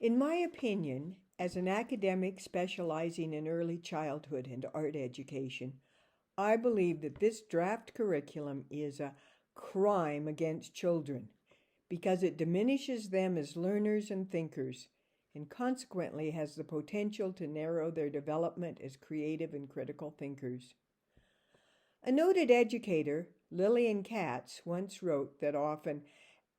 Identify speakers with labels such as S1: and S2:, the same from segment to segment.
S1: In my opinion, as an academic specializing in early childhood and art education, I believe that this draft curriculum is a crime against children because it diminishes them as learners and thinkers and consequently has the potential to narrow their development as creative and critical thinkers. A noted educator, Lillian Katz, once wrote that often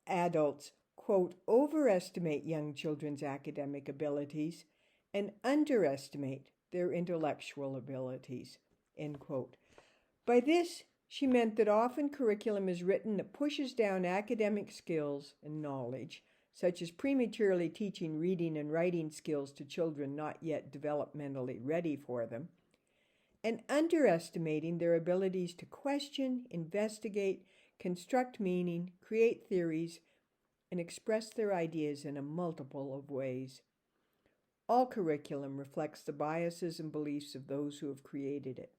S1: adults, quote, overestimate young children's academic abilities and underestimate their intellectual abilities, end quote. By this, she meant that often curriculum is written that pushes down academic skills and knowledge, such as prematurely teaching reading and writing skills to children not yet developmentally ready for them, and underestimating their abilities to question, investigate, construct meaning, create theories, and express their ideas in a multiple of ways. All curriculum reflects the biases and beliefs of those who have created it.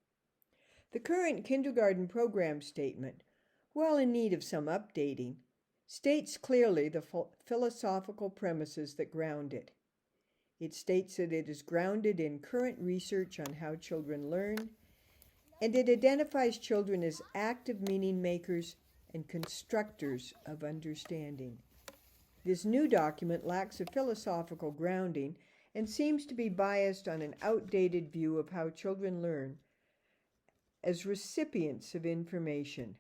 S1: The current kindergarten program statement, while in need of some updating, states clearly the philosophical premises that ground it. It states that it is grounded in current research on how children learn, and it identifies children as active meaning makers and constructors of understanding. This new document lacks a philosophical grounding and seems to be biased on an outdated view of how children learn as recipients of information.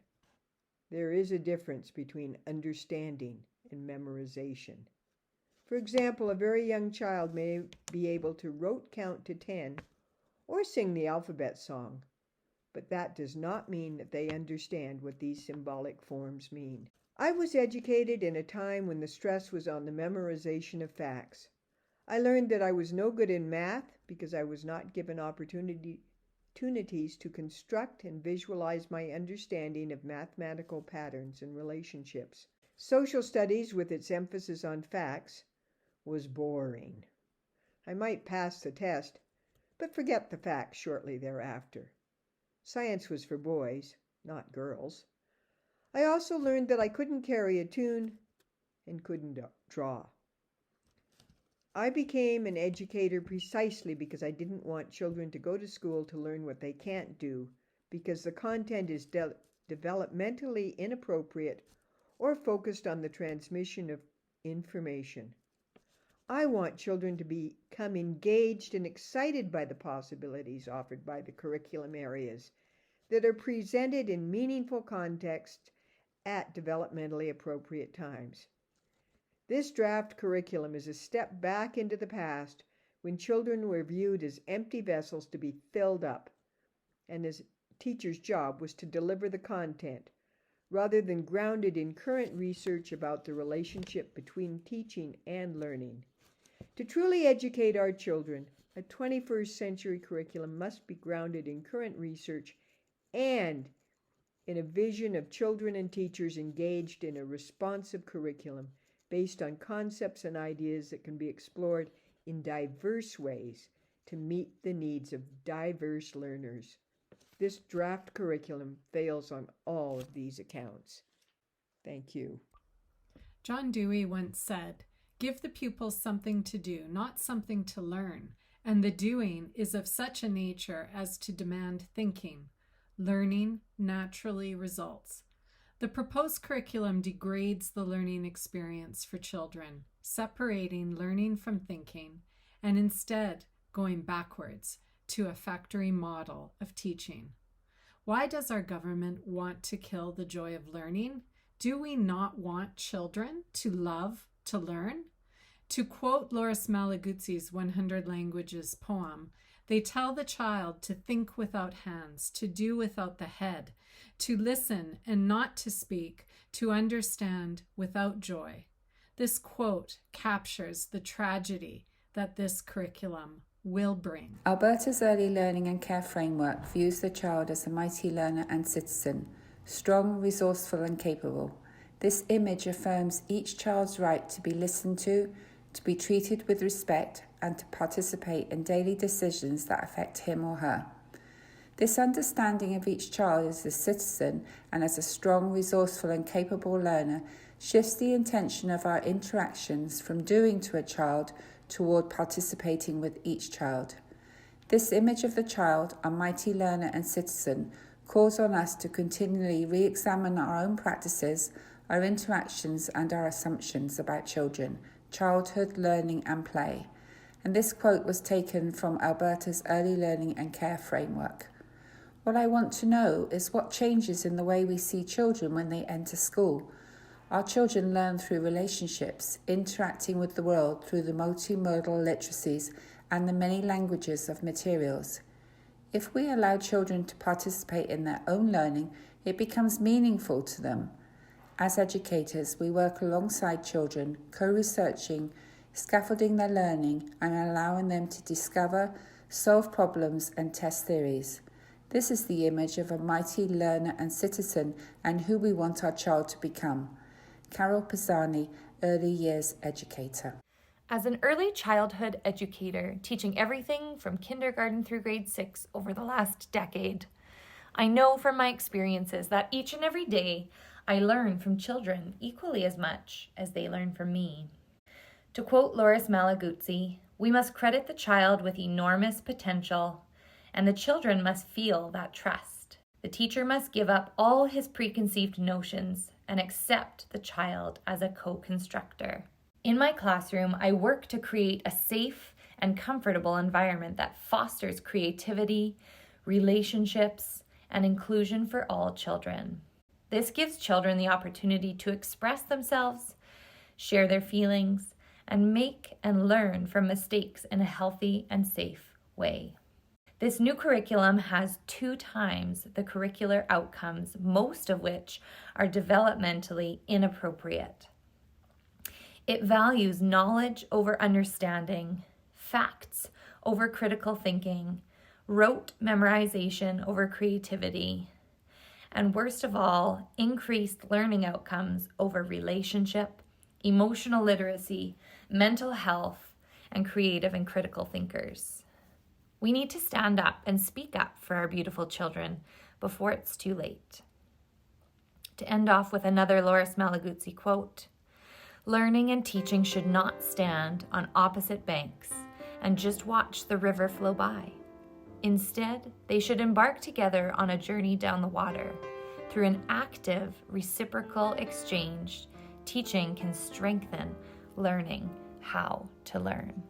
S1: There is a difference between understanding and memorization. For example, a very young child may be able to rote count to 10 or sing the alphabet song, but that does not mean that they understand what these symbolic forms mean. I was educated in a time when the stress was on the memorization of facts. I learned that I was no good in math because I was not given opportunities to construct and visualize my understanding of mathematical patterns and relationships. Social studies, with its emphasis on facts, was boring. I might pass the test, but forget the facts shortly thereafter. Science was for boys, not girls. I also learned that I couldn't carry a tune and couldn't draw. I became an educator precisely because I didn't want children to go to school to learn what they can't do, because the content is developmentally inappropriate or focused on the transmission of information. I want children to become engaged and excited by the possibilities offered by the curriculum areas that are presented in meaningful context at developmentally appropriate times. This draft curriculum is a step back into the past when children were viewed as empty vessels to be filled up, and as teacher's job was to deliver the content, rather than grounded in current research about the relationship between teaching and learning. To truly educate our children, a 21st century curriculum must be grounded in current research and in a vision of children and teachers engaged in a responsive curriculum based on concepts and ideas that can be explored in diverse ways to meet the needs of diverse learners. This draft curriculum fails on all of these accounts. Thank you.
S2: John Dewey once said, "Give the pupils something to do, not something to learn, and the doing is of such a nature as to demand thinking. Learning naturally results." The proposed curriculum degrades the learning experience for children, separating learning from thinking, and instead going backwards to a factory model of teaching. Why does our government want to kill the joy of learning? Do we not want children to love to learn? To quote Loris Malaguzzi's 100 Languages poem, they tell the child to think without hands, to do without the head, to listen and not to speak, to understand without joy. This quote captures the tragedy that this curriculum will bring.
S3: Alberta's Early Learning and Care Framework views the child as a mighty learner and citizen, strong, resourceful and capable. This image affirms each child's right to be listened to be treated with respect, and to participate in daily decisions that affect him or her. This understanding of each child as a citizen and as a strong, resourceful and capable learner shifts the intention of our interactions from doing to a child toward participating with each child. This image of the child, a mighty learner and citizen, calls on us to continually re-examine our own practices, our interactions and our assumptions about children, childhood, learning and play. And this quote was taken from Alberta's Early Learning and Care Framework. What I want to know is what changes in the way we see children when they enter school. Our children learn through relationships, interacting with the world through the multimodal literacies and the many languages of materials. If we allow children to participate in their own learning, it becomes meaningful to them. As educators, we work alongside children, co-researching, scaffolding their learning, and allowing them to discover, solve problems, and test theories. This is the image of a mighty learner and citizen and who we want our child to become. Carol Pisani, Early Years Educator.
S4: As an early childhood educator, teaching everything from kindergarten through grade 6 over the last decade, I know from my experiences that each and every day I learn from children equally as much as they learn from me. To quote Loris Malaguzzi, we must credit the child with enormous potential, and the children must feel that trust. The teacher must give up all his preconceived notions and accept the child as a co-constructor. In my classroom, I work to create a safe and comfortable environment that fosters creativity, relationships, and inclusion for all children. This gives children the opportunity to express themselves, share their feelings, and make and learn from mistakes in a healthy and safe way. This new curriculum has 2 times the curricular outcomes, most of which are developmentally inappropriate. It values knowledge over understanding, facts over critical thinking, rote memorization over creativity, and worst of all, increased learning outcomes over relationship, emotional literacy, mental health, and creative and critical thinkers. We need to stand up and speak up for our beautiful children before it's too late. To end off with another Loris Malaguzzi quote, learning and teaching should not stand on opposite banks and just watch the river flow by. Instead, they should embark together on a journey down the water. Through an active, reciprocal exchange, teaching can strengthen learning how to learn.